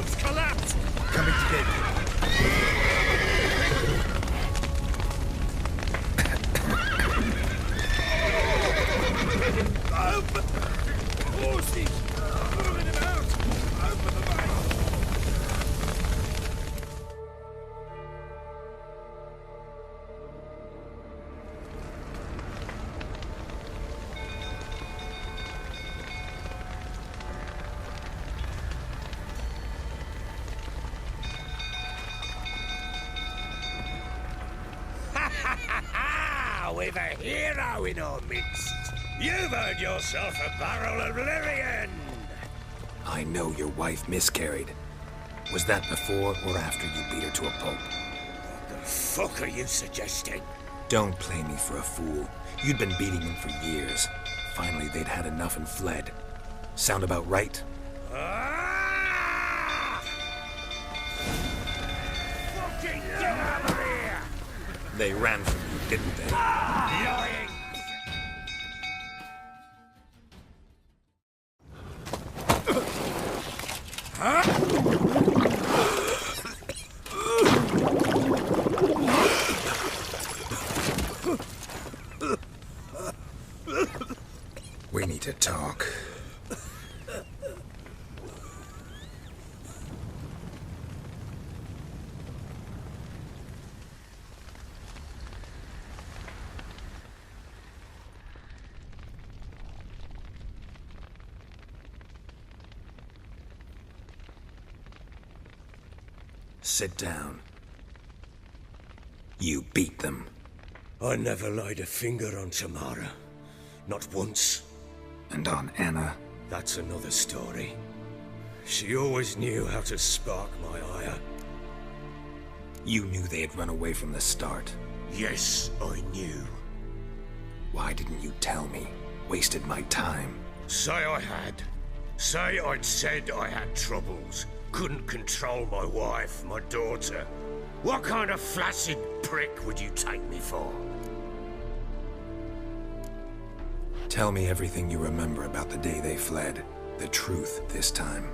roof's collapsed! Coming to get you. Open! Horses! Moving him out! Open the way! We've a hero in our midst. You've earned yourself a barrel of Lyrian. I know your wife miscarried. Was that before or after you beat her to a pulp? What the fuck are you suggesting? Don't play me for a fool. You'd been beating them for years. Finally, they'd had enough and fled. Sound about right? Ah! Fucking get out of here! They ran from you, didn't they? Lying! We need to talk. Sit down. You beat them. I never laid a finger on Tamara. Not once. And on Anna? That's another story. She always knew how to spark my ire. You knew they had run away from the start. Yes, I knew. Why didn't you tell me? Wasted my time. Say I had. Say I'd said I had troubles. Couldn't control my wife, my daughter. What kind of flaccid prick would you take me for? Tell me everything you remember about the day they fled. The truth this time.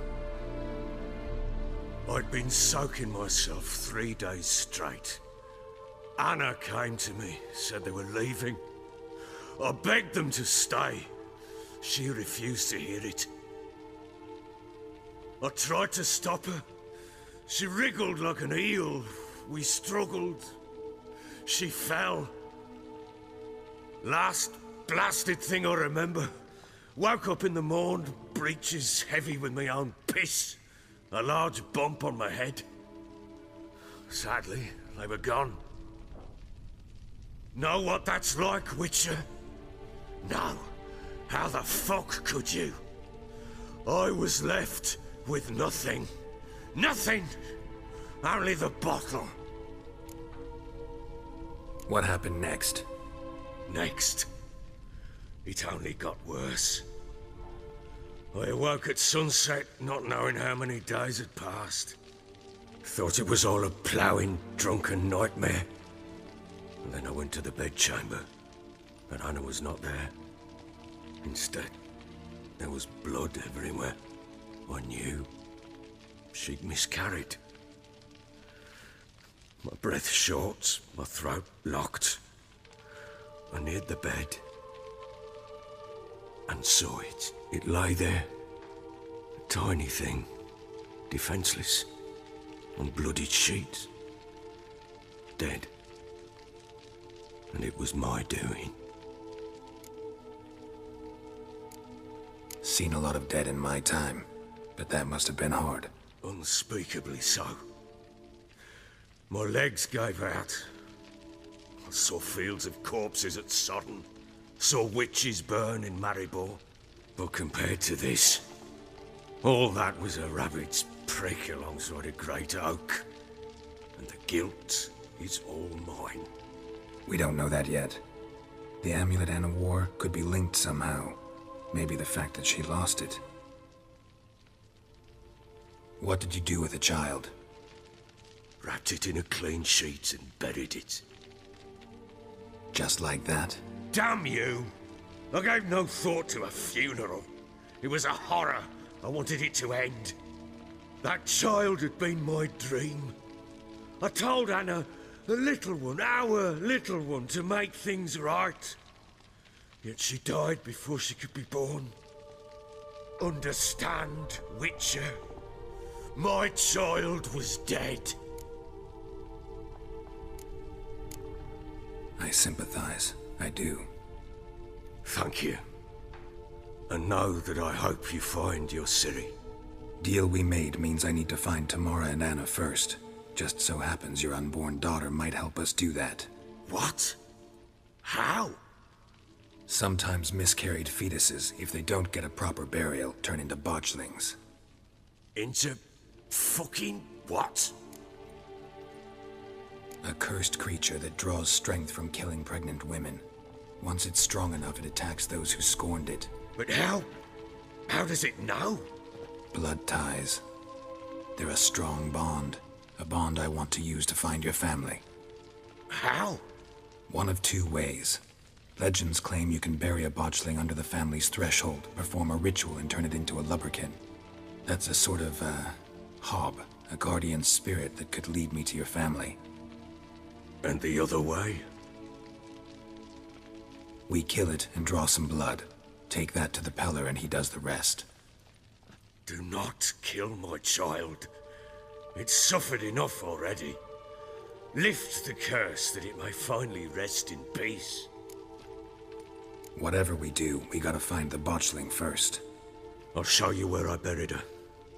I'd been soaking myself 3 days straight. Anna came to me, said they were leaving. I begged them to stay. She refused to hear it. I tried to stop her. She wriggled like an eel. We struggled. She fell. Last blasted thing I remember. Woke up in the morn, breeches heavy with my own piss. A large bump on my head. Sadly, they were gone. Know what that's like, Witcher? No. How the fuck could you? I was left with nothing. Nothing! Only the bottle. What happened next? Next, it only got worse. I awoke at sunset, not knowing how many days had passed. Thought it was all a ploughing, drunken nightmare. And then I went to the bedchamber, but Anna was not there. Instead, there was blood everywhere. I knew she'd miscarried. My breath short, my throat locked. I neared the bed and saw it. It lay there, a tiny thing, defenseless, on bloodied sheets, dead. And it was my doing. Seen a lot of dead in my time, but that must have been hard. Unspeakably so. My legs gave out. I saw fields of corpses at Sodden. Saw witches burn in Maribor. But compared to this, all that was a rabbit's prick alongside a great oak. And the guilt is all mine. We don't know that yet. The amulet Anna wore could be linked somehow. Maybe the fact that she lost it. What did you do with the child? Wrapped it in a clean sheet and buried it. Just like that? Damn you! I gave no thought to a funeral. It was a horror. I wanted it to end. That child had been my dream. I told Anna, the little one, our little one, to make things right. Yet she died before she could be born. Understand, Witcher? My child was dead. I sympathize. I do. Thank you. And know that I hope you find your Ciri. Deal we made means I need to find Tamara and Anna first. Just so happens your unborn daughter might help us do that. What? How? Sometimes miscarried fetuses, if they don't get a proper burial, turn into botchlings. Into fucking what? A cursed creature that draws strength from killing pregnant women. Once it's strong enough, it attacks those who scorned it. But how? How does it know? Blood ties. They're a strong bond. A bond I want to use to find your family. How? One of two ways. Legends claim you can bury a botchling under the family's threshold, perform a ritual, and turn it into a lubberkin. That's a sort of, hob, a guardian spirit that could lead me to your family. And the other way? We kill it and draw some blood. Take that to the Peller and he does the rest. Do not kill my child. It's suffered enough already. Lift the curse that it may finally rest in peace. Whatever we do, we gotta find the botchling first. I'll show you where I buried her,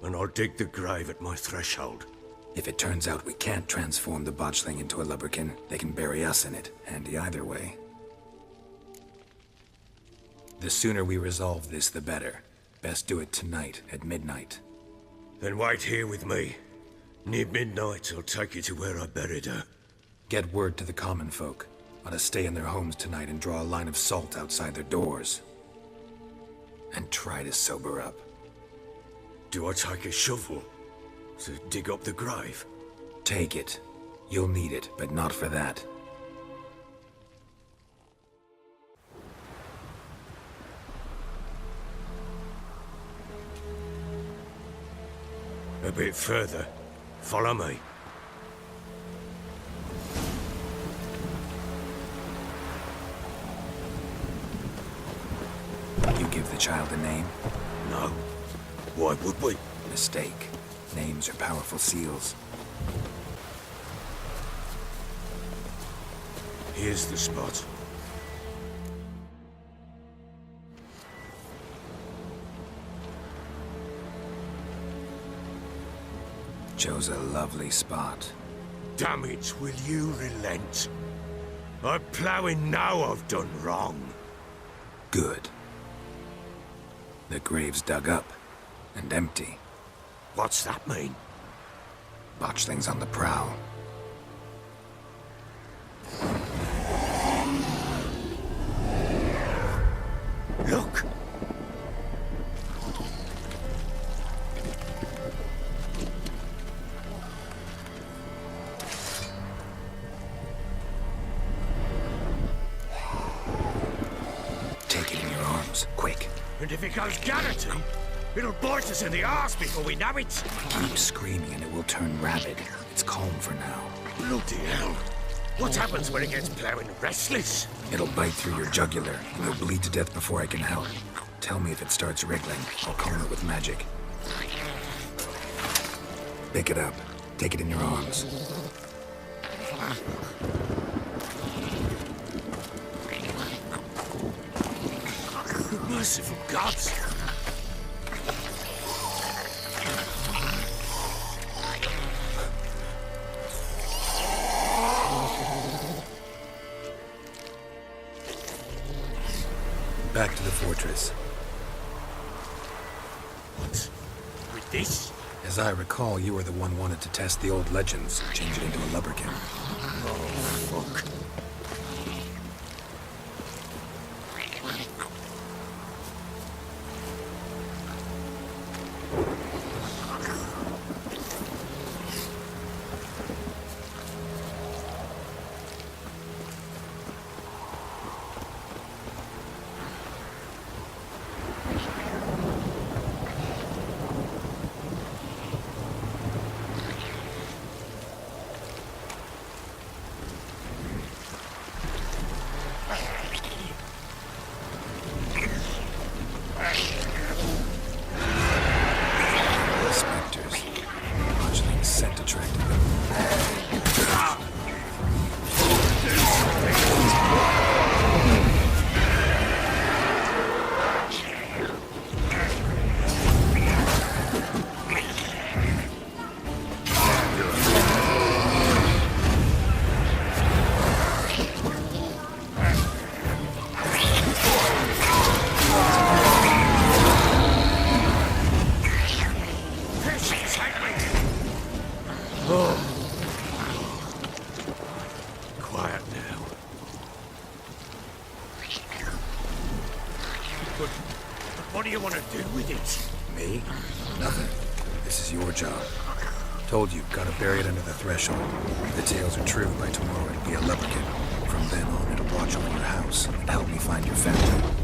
and I'll dig the grave at my threshold. If it turns out we can't transform the botchling into a lubberkin, they can bury us in it. Handy either way. The sooner we resolve this, the better. Best do it tonight, at midnight. Then wait here with me. Near midnight, I'll take you to where I buried her. Get word to the common folk. Ought to stay in their homes tonight and draw a line of salt outside their doors. And try to sober up. Do I take a shovel to dig up the grave? Take it. You'll need it, but not for that. A bit further. Follow me. You give the child a name? No. Why would we? Mistake. Names are powerful seals. Here's the spot. Chose a lovely spot. Damn it, will you relent? I'm ploughing now I've done wrong. Good. The grave's dug up and empty. What's that mean? Botchling's on the prowl. Look! Take it in your arms, quick. And if it goes garroty, it'll bite us in the arse before we know it. Keep screaming and it will turn rabid. It's calm for now. Bloody hell. What happens when it gets ploughing restless? It'll bite through your jugular. You'll bleed to death before I can help. Tell me if it starts wriggling. I'll calm it with magic. Pick it up. Take it in your arms. Merciful gods! Back to the fortress. What? With this? As I recall, you were the one wanted to test the old legends, change it into a lubberkin. Oh, fuck. Take me! Oh. Quiet now. But what do you want to do with it? Me? Nothing. This is your job. Told you, gotta bury it under the threshold. If the tales are true, by tomorrow it'll be a lubberkin. From then on, it'll watch over your house and help me find your family.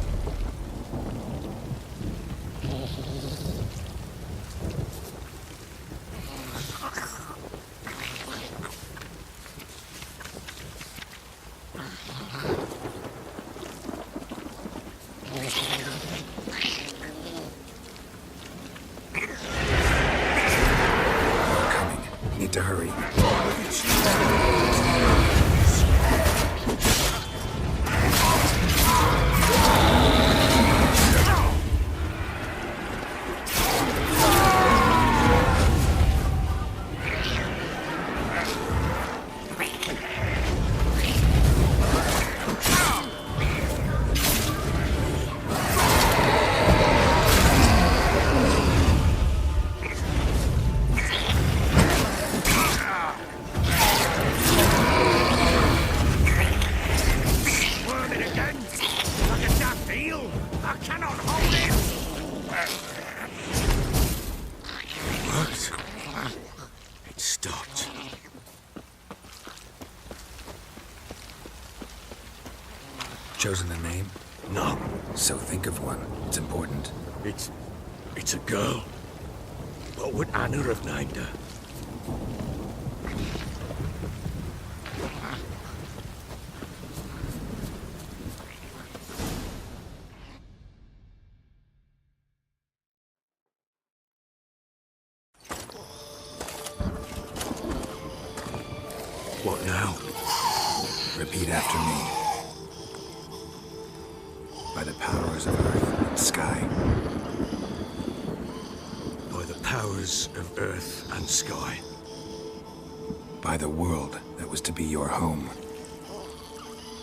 Need to hurry. Chosen a name? No. So think of one. It's important. It's a girl. What would Anna have named her? What now? Repeat after me. By the powers of earth and sky. By the powers of earth and sky. By the world that was to be your home.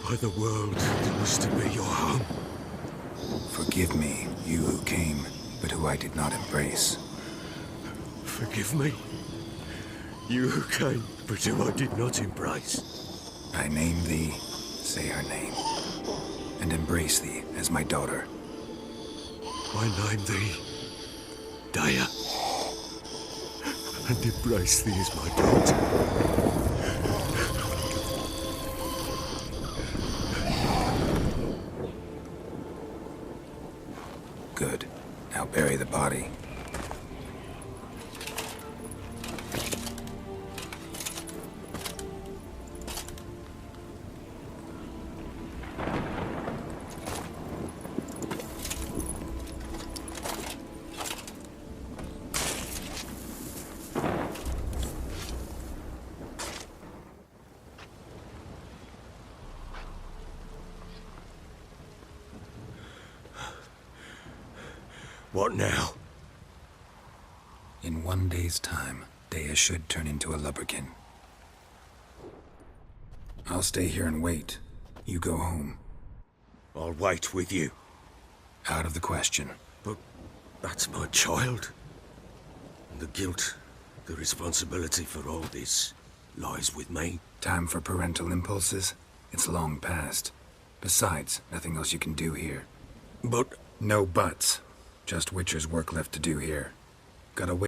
By the world that was to be your home. Forgive me, you who came, but who I did not embrace. Forgive me, you who came, but who I did not embrace. I name thee, say her name, and embrace thee as my daughter. I name thee, Daya, and embrace thee as my daughter. Good. Now bury the body. What now? In 1 day's time, Daya should turn into a lubberkin. I'll stay here and wait. You go home. I'll wait with you. Out of the question. But that's my child. And the guilt, the responsibility for all this lies with me. Time for parental impulses? It's long past. Besides, nothing else you can do here. But... No buts. Just Witcher's work left to do here. Gotta wait.